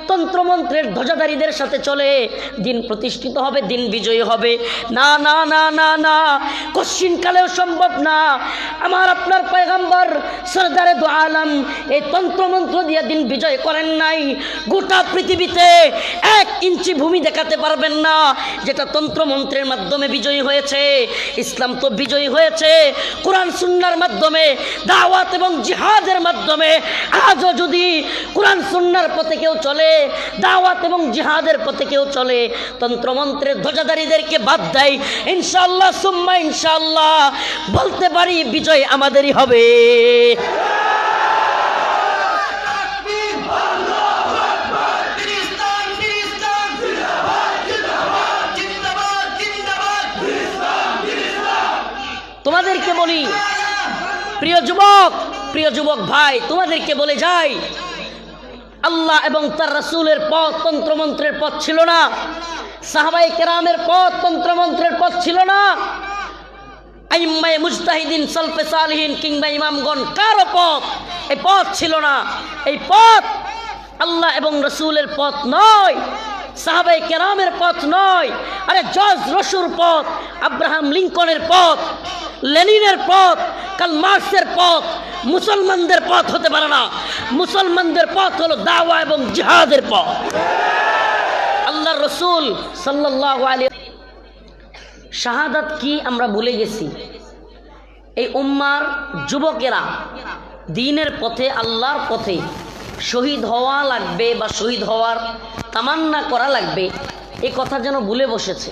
তন্ত্রমন্ত্রের ধ্বজাধারীদের সাথে চলে দিন প্রতিষ্ঠিত হবে, দিন বিজয়ী হবে। না না না না না, কশ্চিনকালেও সম্ভব না। আমার আপনার পয়গম্বর সরদারে দু আলম এই তন্ত্রমন্ত্র দিয়ে দিন বিজয় করেন নাই। গোটা পৃথিবীতে 1 ইঞ্চি ভূমি দেখাতে পারবেন না যেটা তন্ত্রমন্ত্রের মাধ্যমে বিজয়ী হয়েছে। ইসলাম তো বিজয়ী হয়েছে কোরআন সুন্নাহর মাধ্যমে, দাওয়াত এবং জিহাদের মাধ্যমে। আজও যদি কোরআন সুন্নাহর পথে কেউ চলে, দাওয়াত এবং জিহাদের পথে কেউ চলে, তন্ত্রমন্ত্রের ধ্বজাধারীদেরকে বাদ দেয়, ইনশাআল্লাহ সুম্মা ইনশাআল্লাহ বলতে পারি বিজয় আমাদেরই হবে। তোমাদেরকে বলি প্রিয় যুবক ভাই, তোমাদেরকে বলে যাই, আল্লাহ এবং তার রাসূলের পথ তন্ত্রমন্ত্রের পথ ছিল না। সাহাবায়ে কেরামের পথ তন্ত্রমন্ত্রের পথ ছিল না। আইম্মায়ে মুজতাহিদিন সালফে সালিহিন কিংবা ইমামগণ কারো পথ এই পথ ছিল না। এই পথ আল্লাহ এবং রাসূলের পথ নয়, সাহাবায়ে কেরামের পথ নয়। আরে জর্জ রসুর পথ, আব্রাহাম লিঙ্কনের পথ, লেনিনের পথ, কার্ল মার্কসের পথ মুসলমানদের পথ হতে পারে না। মুসলমানদের পথ হলো দাওয়া এবং জিহাদের পথ। আল্লাহর রাসূল সাল্লাল্লাহু আলাইহি শাহাদাত কি আমরা ভুলে গেছি। এই উম্মার যুবকেরা দ্বীনের পথে, আল্লাহর পথে শহীদ হওয়া লাগবে বা শহীদ হওয়ার তামান্না করা লাগবে, এই কথা যেন ভুলে বসেছে।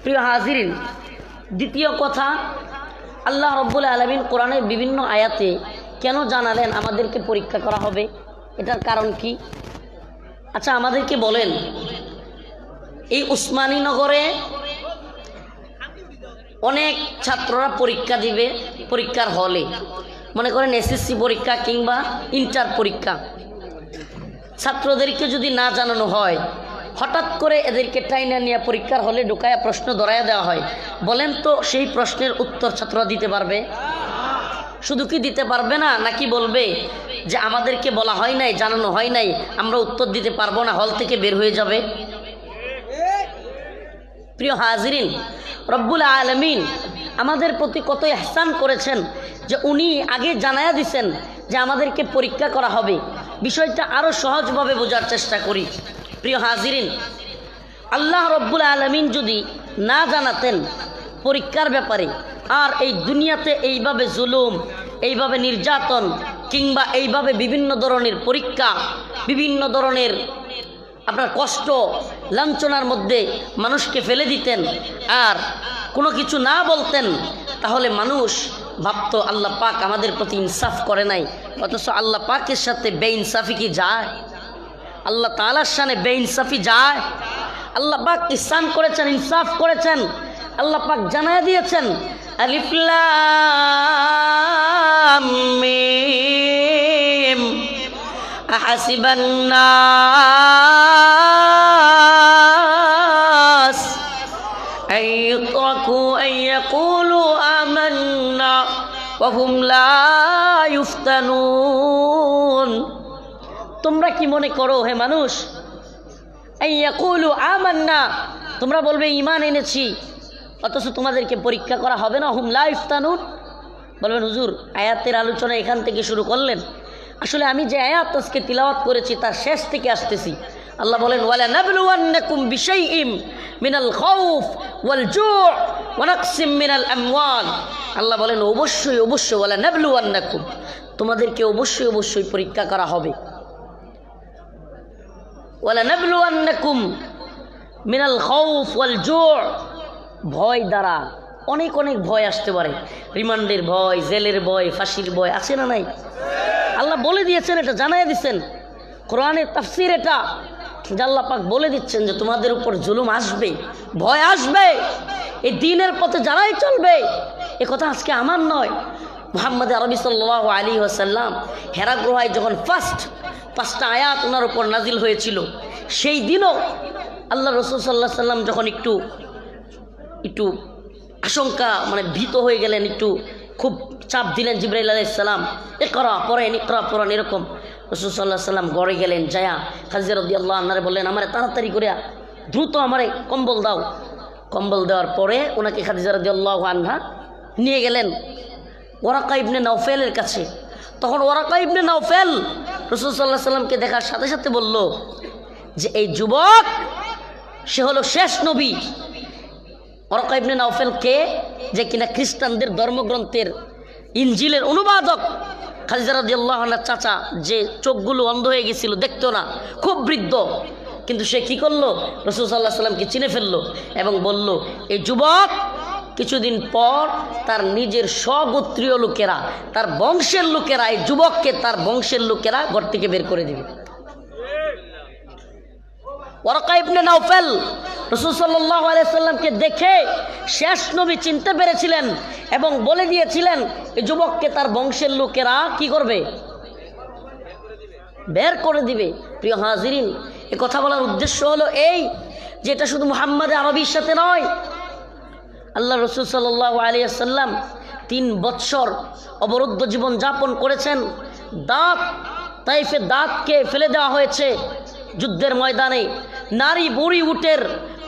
প্রিয় হাজিরিন, দ্বিতীয় কথা, আল্লাহ রব্বুল আলামিন কোরআনের বিভিন্ন আয়াতে কেন জানালেন আমাদেরকে পরীক্ষা করা হবে? এটার কারণ কি? আচ্ছা আমাদেরকে বলেন, এই উসমানী নগরে অনেক ছাত্ররা পরীক্ষা দিবে পরীক্ষার হলে, মনে করেন এসএসসি পরীক্ষা কিংবা ইন্টার পরীক্ষা। ছাত্রদেরকে যদি না জানানো হয়, হঠাৎ করে এদেরকে টাইনা নিয়ে পরীক্ষার হলে ঢুকায়া প্রশ্ন ধরাইয়া দেওয়া হয়, বলেন তো সেই প্রশ্নের উত্তর ছাত্ররা দিতে পারবে? শুধু কি দিতে পারবে না, নাকি বলবে যে আমাদেরকে বলা হয় নাই, জানানো হয় নাই, আমরা উত্তর দিতে পারবো না, হল থেকে বের হয়ে যাবে? প্রিয় হাজিরিন, রব্বুল আলামিন আমাদের প্রতি কত ইহসান করেছেন যে উনি আগে জানায়া দিছেন যে আমাদেরকে পরীক্ষা করা হবে। বিষয়টা আরও সহজভাবে বোঝার চেষ্টা করি। প্রিয় হাজিরিন, আল্লাহ রব্বুল আলামিন যদি না জানাতেন পরীক্ষার ব্যাপারে, আর এই দুনিয়াতে এইভাবে জুলুম, এইভাবে নির্যাতন কিংবা এইভাবে বিভিন্ন ধরনের পরীক্ষা, বিভিন্ন ধরনের আপনার কষ্ট লাঞ্ছনার মধ্যে মানুষকে ফেলে দিতেন আর কোনো কিছু না বলতেন, তাহলে মানুষ ভাবত আল্লাহ পাক আমাদের প্রতি ইনসাফ করে নাই। অথচ আল্লাহ পাকের সাথে বেইনসাফি কি যায়? আল্লাহ তাআলার শানে বেইনসাফি যায়? আল্লাহ পাক ইহসান করেছেন, ইনসাফ করেছেন। আল্লাহ পাক জানায়া দিয়েছেন, আলিফ লাম মিম আহাসিবান নাস আইয়ুতরাকু আইয়াকুলু আমান্না ওয়া হুম লা ইফতানুন। তোমরা কি মনে করো হে মানুষ, আইয়াকুলু আমান্না, তোমরা বলবে ঈমান এনেছি, অথচ তোমাদেরকে পরীক্ষা করা হবে না? হুম লা ইফতানুন, বলবেন হুজুর আয়াতের আলোচনা এখান থেকে শুরু করলেন। আসলে আমি যে আয়াত আজকে তিলাওয়াত করেছি তার শেষ থেকে আসতেছি। আল্লাহ বলেন, ওয়ালা নাবলুওয়ান্নাকুম বিশাইইম মিনাল খাউফ ওয়াল জু' ওয়া নাকসিম মিনাল আমওয়াল। আল্লাহ বলেন অবশ্যই অবশ্যই, ওয়ালা নাবলুওয়ান্নাকুম, তোমাদেরকে অবশ্যই অবশ্যই পরীক্ষা করা হবে। ওয়ালা নাবলুওয়ান্নাকুম মিনাল খাউফ ওয়াল জু', ভয় দ্বারা অনেক অনেক ভয় আসতে পারে, রিমান্ডের ভয়, জেলের ভয়, ফাঁসির ভয়, আছে না নাই? আল্লাহ বলে দিয়েছেন, এটা জানাই দিচ্ছেন কোরআনের তাফসীর, এটা যে আল্লাহ পাক বলে দিচ্ছেন যে তোমাদের উপর জুলুম আসবে, ভয় আসবে। এই দ্বীনের পথে যারাই চলবে, এ কথা আজকে আমার নয়, মুহাম্মদ আরবি সাল্লাল্লাহু আলাইহি ওয়াসাল্লাম হেরা গুহায় যখন ফার্স্ট 5টা আয়াত ওনার উপর নাজিল হয়েছিল, সেই দিনও আল্লাহ রাসূল সাল্লাল্লাহু আলাইহি ওয়াসাল্লাম যখন একটু আশঙ্কা মানে ভীত হয়ে গেলেন, একটু খুব চাপ দিলেন জিবরাইল আলাইহিস সালাম, ইকরা পড়েন, ইকরা পড়েন, এরকম। রাসূল সাল্লাল্লাহু আলাইহি সাল্লাম ঘরে গেলেন, যায়া খাদিজা রাদিয়াল্লাহু আনহারে বললেন, আমারে তাড়াতাড়ি করে দ্রুত আমারে কম্বল দাও। কম্বল দেওয়ার পরে ওনাকে খাদিজা রাদিয়াল্লাহু আনহা নিয়ে গেলেন ওয়ারাকা ইবনে নাওফেলের কাছে। তখন ওয়ারাকা ইবনে নাওফেল রাসূল সাল্লাল্লাহু আলাইহি সাল্লামকে দেখার সাথে সাথে বলল যে এই যুবক সে হলো শেষ নবী। ওয়ারাকা ইবনে নাওফেল কে? যে কিনা খ্রিস্টানদের ধর্মগ্রন্থের ইনজিলের অনুবাদক। খাদিজা রাদিয়াল্লাহু আনহার চাচা, যে চোখগুলো অন্ধ হয়ে গেছিল, দেখতো না, খুব বৃদ্ধ, কিন্তু সে কি করলো? রাসূল সাল্লাল্লাহু আলাইহি সাল্লামকে চিনে ফেললো এবং বলল এই যুবক কিছুদিন পর তার নিজের স্বগোত্রীয় লোকেরা, তার বংশের লোকেরা, এই যুবককে তার বংশের লোকেরা ঘর থেকে বের করে দেবে। ওয়ারাকা ইবনে নাওফেল রাসূল সাল্লাল্লাহু আলাইহি সাল্লামকে দেখে শেষ নবী চিনতে পেরেছিলেন এবং বলে দিয়েছিলেন এই যুবককে তার বংশের লোকেরা কি করবে? বের করে দিবে। প্রিয় হাজিরিন, এ কথা বলার উদ্দেশ্য হলো এই যে এটা শুধু মুহাম্মদ আরবির সাথে নয়। আল্লাহ রাসূল সাল্লাল্লাহু আলাইহি সাল্লাম 3 বৎসর অবরুদ্ধ জীবন যাপন করেছেন। তাইফে দাঁতকে ফেলে দেওয়া হয়েছে যুদ্ধের ময়দানে। নারী বুড়ি উটের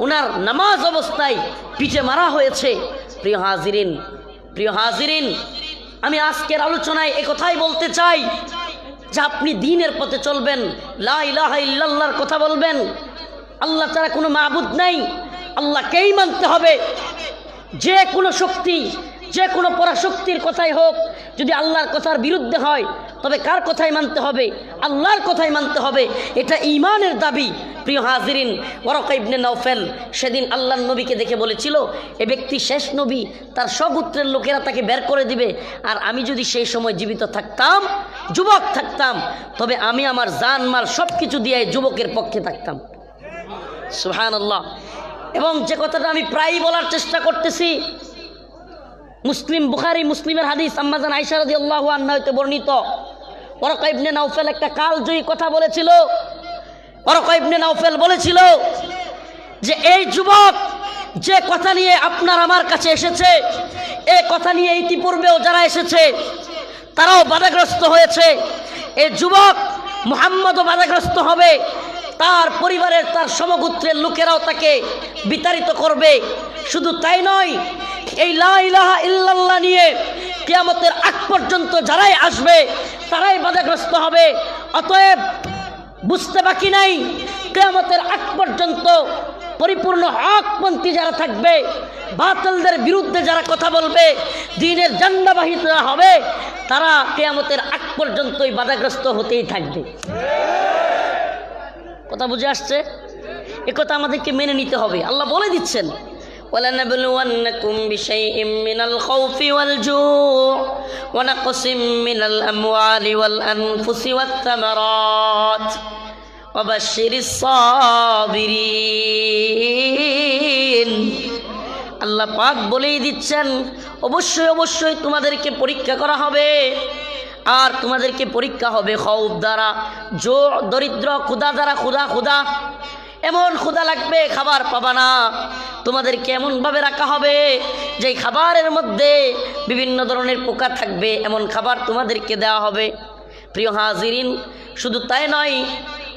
ওনার নামাজ অবস্থায় পিঠে মারা হয়েছে। প্রিয় হাজিরিন, আমি আজকের আলোচনায় একথাই বলতে চাই যে আপনি দ্বীনের পথে চলবেন, লা ইলাহা ইল্লাল্লাহর কথা বলবেন, আল্লাহ ছাড়া কোনো মাবুদ নাই, আল্লাহকেই মানতে হবে। যে কোনো শক্তি, যে কোনো পরাশক্তির কথাই হোক, যদি আল্লাহর কথার বিরুদ্ধে হয় তবে কার কথাই মানতে হবে? আল্লাহর কথাই মানতে হবে। এটা ঈমানের দাবি। প্রিয় হাজিরিন, ওয়ারাকা ইবনে নাওফেল সেদিন আল্লাহর নবীকে দেখে বলেছিল এ ব্যক্তি শেষ নবী, তার স্বগোত্রের লোকেরা তাকে বের করে দিবে। আর আমি যদি সেই সময় জীবিত থাকতাম, যুবক থাকতাম, তবে আমি আমার জান মাল সব কিছু দিয়ে যুবকের পক্ষে থাকতাম। সুবহানাল্লাহ। এবং যে কথাটা আমি প্রায়ই বলার চেষ্টা করতেছি, বুখারী মুসলিমের হাদিস, আম্মা জান আয়েশা রাদিয়াল্লাহু আনহা হতে বর্ণিত, ওয়ারাকা ইবনে নাওফেল একটা কালজয়ী কথা বলেছিল। ওয়ারাকা ইবনে নাওফেল বলেছিল যে এই যুবক যে কথা নিয়ে আপনার আমার কাছে এসেছে, এই কথা নিয়ে ইতিপূর্বেও যারা এসেছে তারাও বাধাগ্রস্ত হয়েছে। এই যুবক মুহাম্মদও বাধাগ্রস্ত হবে, তার পরিবারের, তার সমগোত্রের লোকেরাও তাকে বিতাড়িত করবে। শুধু তাই নয়, এই লা ইলাহা ইল্লাল্লাহ নিয়ে কিয়ামতের আগ পর্যন্ত যারাই আসবে তারাই বাধাগ্রস্ত হবে। অতএব বুঝতে বাকি নাই, কিয়ামতের আগ পর্যন্ত পরিপূর্ণ হকপন্থী যারা থাকবে, বাতিলদের বিরুদ্ধে যারা কথা বলবে, দ্বীনের ঝান্ডাবাহী যারা হবে, তারা কিয়ামতের আগ পর্যন্তই বাধাগ্রস্ত হতেই থাকবে। কথা বুঝে আসছে? একথা আমাদেরকে মেনে নিতে হবে। আল্লাহ বলে দিচ্ছেন, وَلَنَبْلُوَنَّكُمْ بِشَيْءٍ مِّنَ الْخَوْفِ وَالْجُوعِ وَنَقْصٍ مِّنَ الْأَمْوَالِ وَالْأَنفُسِ وَالثَّمَرَاتِ وَبَشِّرِ الصَّابِرِينَ। আল্লাহ পাক বলেই দিচ্ছেন অবশ্যই অবশ্যই তোমাদেরকে পরীক্ষা করা হবে। আর তোমাদেরকে পরীক্ষা হবে খৌফ দ্বারা, দরিদ্র, ক্ষুধা দ্বারা। ক্ষুধা এমন ক্ষুধা লাগবে খাবার পাবা না, তোমাদেরকে এমনভাবে রাখা হবে যে খাবারের মধ্যে বিভিন্ন ধরনের পোকা থাকবে, এমন খাবার তোমাদেরকে দেওয়া হবে। প্রিয় হাজিরিন, শুধু তাই নয়,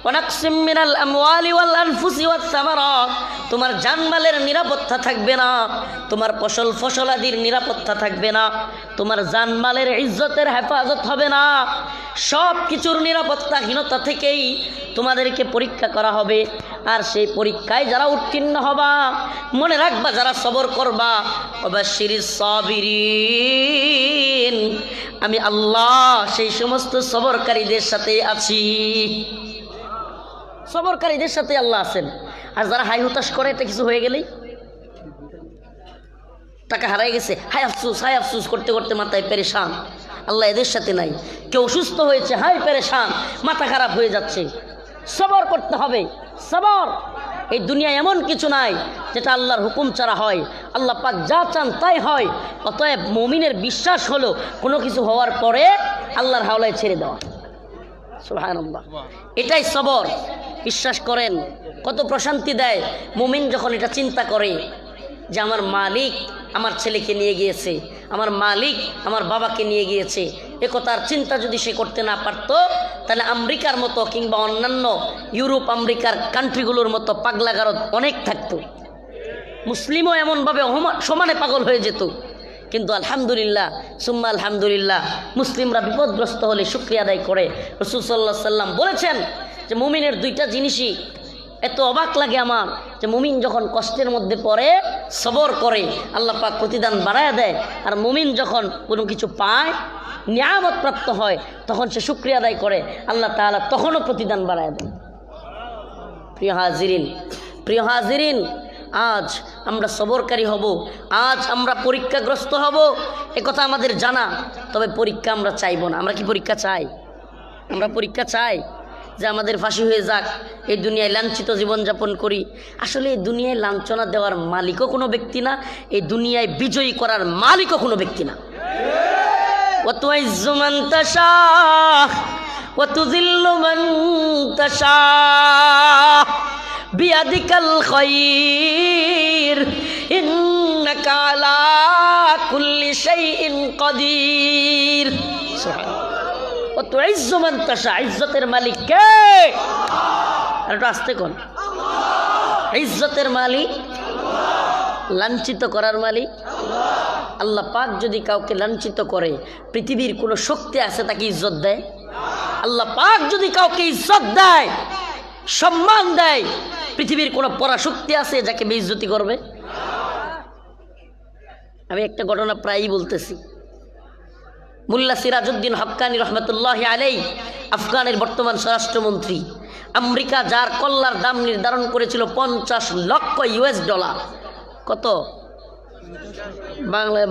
ওয়ানাকসিম মিনাল আমওয়ালি ওয়াল আনফুসি ওয়াস সামারাত, তোমার জানমালের নিরাপত্তা থাকবে না, তোমার ফসলাদির নিরাপত্তা থাকবে না, তোমার জানমালের ইজ্জতের হেফাজত হবে না। সব কিছুর নিরাপত্তাহীনতা থেকেই তোমাদেরকে পরীক্ষা করা হবে। আর সেই পরীক্ষায় যারা উত্তীর্ণ হবা, মনে রাখবা যারা সবর করবা, ওয়াবাশশিরিস সাবিরিন, আমি আল্লাহ সেই সমস্ত সবরকারীদের সাথে আছি। সবরকারীদের সাথে আল্লাহ আছেন। আর যারা হাই হতাশ করে, এটা কিছু হয়ে গেলেই, টাকা হারাই গেছে, হাই আফসুস করতে করতে মাথায় পেরেশান, আল্লাহ এদের সাথে নাই। কেউ অসুস্থ হয়েছে, হাই পেরেশান, মাথা খারাপ হয়ে যাচ্ছে। সবর করতে হবে, সবর। এই দুনিয়া এমন কিছু নাই যেটা আল্লাহর হুকুম ছাড়া হয়। আল্লাহ পাক যা চান তাই হয়। অতএব মুমিনের বিশ্বাস হলো কোনো কিছু হওয়ার পরে আল্লাহর হাওলায় ছেড়ে দেওয়া। সুবহানাল্লাহ, এটাই সবর। বিশ্বাস করেন কত প্রশান্তি দেয় মুমিন যখন এটা চিন্তা করে যে আমার মালিক আমার ছেলেকে নিয়ে গিয়েছে, আমার মালিক আমার বাবাকে নিয়ে গিয়েছে, একথার চিন্তা যদি সে করতে না পারতো, তাহলে আমেরিকার মতো কিংবা অন্যান্য ইউরোপ আমেরিকার কান্ট্রিগুলোর মতো পাগলাগারদ অনেক থাকতো, মুসলিমও এমনভাবে সমানে পাগল হয়ে যেত। কিন্তু আলহামদুলিল্লাহ সুম্মা আলহামদুলিল্লাহ, মুসলিমরা বিপদগ্রস্ত হলে শুকরিয়া আদায় করে। রাসূল সাল্লাল্লাহু আলাইহি সাল্লাম বলেছেন যে মুমিনের দুইটা জিনিসই এত অবাক লাগে আমার, যে মুমিন যখন কষ্টের মধ্যে পড়ে সবর করে আল্লাহ পাক প্রতিদান বাড়ায় দেয়, আর মুমিন যখন কোনো কিছু পায় নিয়ামত প্রাপ্ত হয় তখন সে শুকরিয়া আদায় করে, আল্লাহ তাআলা তখনও প্রতিদান বাড়ায় দেয়। প্রিয় হাজিরিন, আজ আমরা সবরকারী হব, আজ আমরা পরীক্ষাগ্রস্ত হব, একথা আমাদের জানা। তবে পরীক্ষা আমরা চাইব না। আমরা কি পরীক্ষা চাই? আমরা পরীক্ষা চাই যে আমাদের ফাঁসি হয়ে যাক, এই দুনিয়ায় লাঞ্ছিত জীবনযাপন করি। আসলে এই দুনিয়ায় লাঞ্ছনা দেওয়ার মালিকও কোনো ব্যক্তি না, এই দুনিয়ায় বিজয়ী করার মালিকও কোনো ব্যক্তি না। ওয়াতুইজ্জু মান তাশা ওয়া তুযিল্লু মান তাশা বিয়াদিকাল খায়র ইন্নাকা আলা কুল্লি শাইইন কাদির। সুবহানাল্লাহ। ওয়াতুইজ্জু মান তাশা, ইজ্জতের মালিক কে? আর একটু আস্তে কোন। ইজ্জতের মালিক, লাঞ্ছিত করার মালিক আল্লাহ পাক। যদি কাউকে লাঞ্ছিত করে, পৃথিবীর কোনো শক্তি আছে তাকে ইজ্জত দেয়? আল্লাহ পাক যদি কাউকে ইজ্জত দেয়, সম্মান দেয়, পৃথিবীর কোনো পরাশক্তি আছে যাকে বেইজ্জতি করবে? আমি একটা ঘটনা প্রায়ই বলতেছি। মুল্লা সিরাজউদ্দিন হক্কানি রহমতুল্লাহি আলাইহি, আফগানের বর্তমান স্বরাষ্ট্রমন্ত্রী, আমেরিকা যার কল্লার দাম নির্ধারণ করেছিল $50,00,000। কত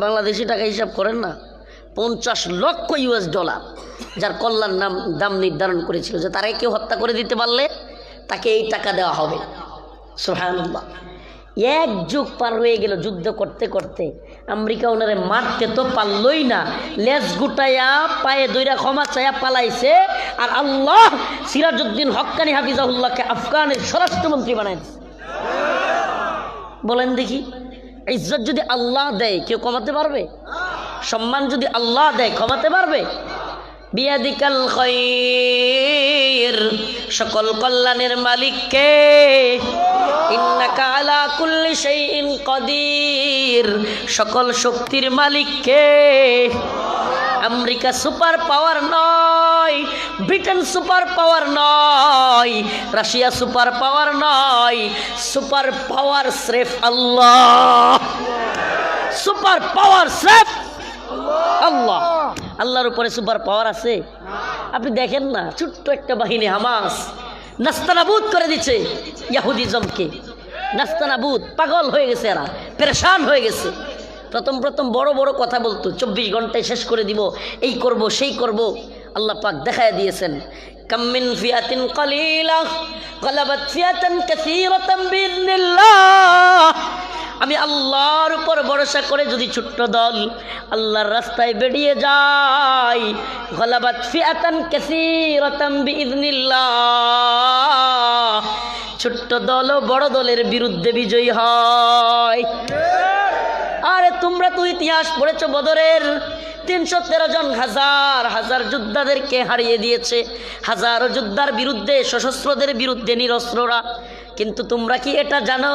বাংলাদেশি টাকা হিসাব করেন না, $50,00,000 যার কল্যাণ দাম নির্ধারণ করেছিল যে তারাই কেউ হত্যা করে দিতে পারলে তাকে এই টাকা দেওয়া হবে। সুবহানাল্লাহ। এক যুগ পার হয়ে গেল, যুদ্ধ করতে করতে আমেরিকা ওনারে মারতে তো পারলই না, লেজ গুটাইয়া পায়ে দইরা ক্ষমা চাইয়া পালাইছে। আর আল্লাহ সিরাজউদ্দিন হক্কানি হাফিজাহুল্লাহকে আফগানের স্বরাষ্ট্রমন্ত্রী বানাইছে। বলেন দেখি, ইজ্জত যদি আল্লাহ দেয় কেউ কমাতে পারবে? সম্মান যদি আল্লাহ দেয় কমাতে পারবে? বিয়াদিকাল খায়র, সকল কল্যাণের মালিক কে? ইন্নাকা আলা কুল্লি শাইইন কাদির, সকল শক্তির মালিক কে? আমেরিকা সুপার পাওয়ার নয়, ব্রিটেন সুপার পাওয়ার নয়, রাশিয়া সুপার পাওয়ার নয়, সুপার পাওয়ার স্রেফ আল্লাহ। সুপার পাওয়ার স্রেফ আল্লাহ। আল্লাহর উপরে সুপার পাওয়ার আছে? আপনি দেখেন না, ছোট্ট একটা বাহিনী হামাস নাস্তানাবুদ করে দিচ্ছে ইহুদিজমকে। নাস্তানাবুদ, পাগল হয়ে গেছে, এরা পেরেশান হয়ে গেছে। প্রথম বড় বড় কথা বলতো, 24 ঘন্টায় শেষ করে দিব, এই করব সেই করব। আল্লাহ পাক দেখায় দিয়েছেন, কাম মিন ফিয়াতিন কালিলা গালাবাত ফিয়াতান কাসীরাতান বিইذنিল্লাহ। আমি আল্লাহর উপর ভরসা করে যদি ছোট্ট দল আল্লাহর রাস্তায় বেরিয়ে যায়, গালাবাত ফিয়াতান কাসীরাতান বিইذنিল্লাহ, ছোট্ট দল বড় দলের বিরুদ্ধে বিজয়ী হয়। আরে তোমরা তো ইতিহাস পড়েছো, বদরের 313 জন হাজার যোদ্ধাদেরকে হারিয়ে দিয়েছে, হাজারো যোদ্ধার বিরুদ্ধে, সশস্ত্রদের বিরুদ্ধে নিরস্ত্ররা। কিন্তু তোমরা কি এটা জানো,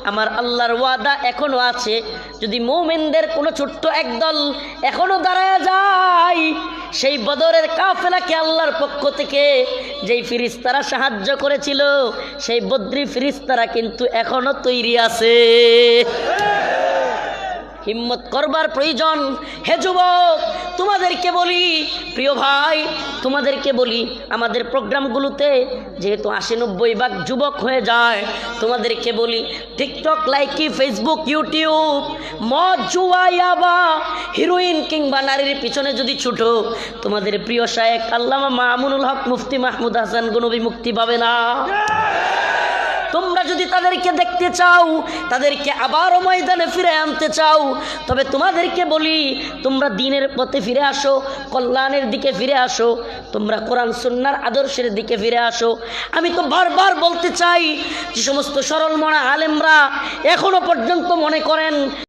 আমার আল্লাহর ওয়াদা এখনো আছে, যদি মুমিনদের কোনো ছোট্ট একদল এখনো দাঁড়ায় যায়, সেই বদরের কাফেলাকে আল্লাহর পক্ষ থেকে যেই ফিরিস্তারা সাহায্য করেছিল, সেই বদ্রি ফিরিস্তারা কিন্তু এখনো তৈরি আছে। হিম্মত করবার প্রয়োজন। হে যুবক, তোমাদেরকে বলি, প্রিয় ভাই, তোমাদেরকে বলি, আমাদের প্রোগ্রামগুলোতে যেহেতু 80-90% যুবক হয়ে যায়, তোমাদেরকে বলি, টিকটক, লাইকি, ফেসবুক, ইউটিউব, মদ, জুয়া, ইয়াবা, হিরোইন কিংবা নারীর পিছনে যদি ছুটো, তোমাদের প্রিয় শায়েখ আল্লামা মামুনুল হক মুফতি মাহমুদ হাসান গনবী মুক্তি পাবে না। তোমরা যদি তাদেরকে দেখতে চাও, তাদেরকে আবারও ময়দানে ফিরে আনতে চাও, তবে তোমাদেরকে বলি, তোমরা দ্বীনের পথে ফিরে আসো, কল্যাণের দিকে ফিরে আসো, তোমরা কোরআন সুন্নাহর আদর্শের দিকে ফিরে আসো। আমি তো বারবার বলতে চাই, যে সমস্ত সরল মনা আলেমরা এখনো পর্যন্ত মনে করেন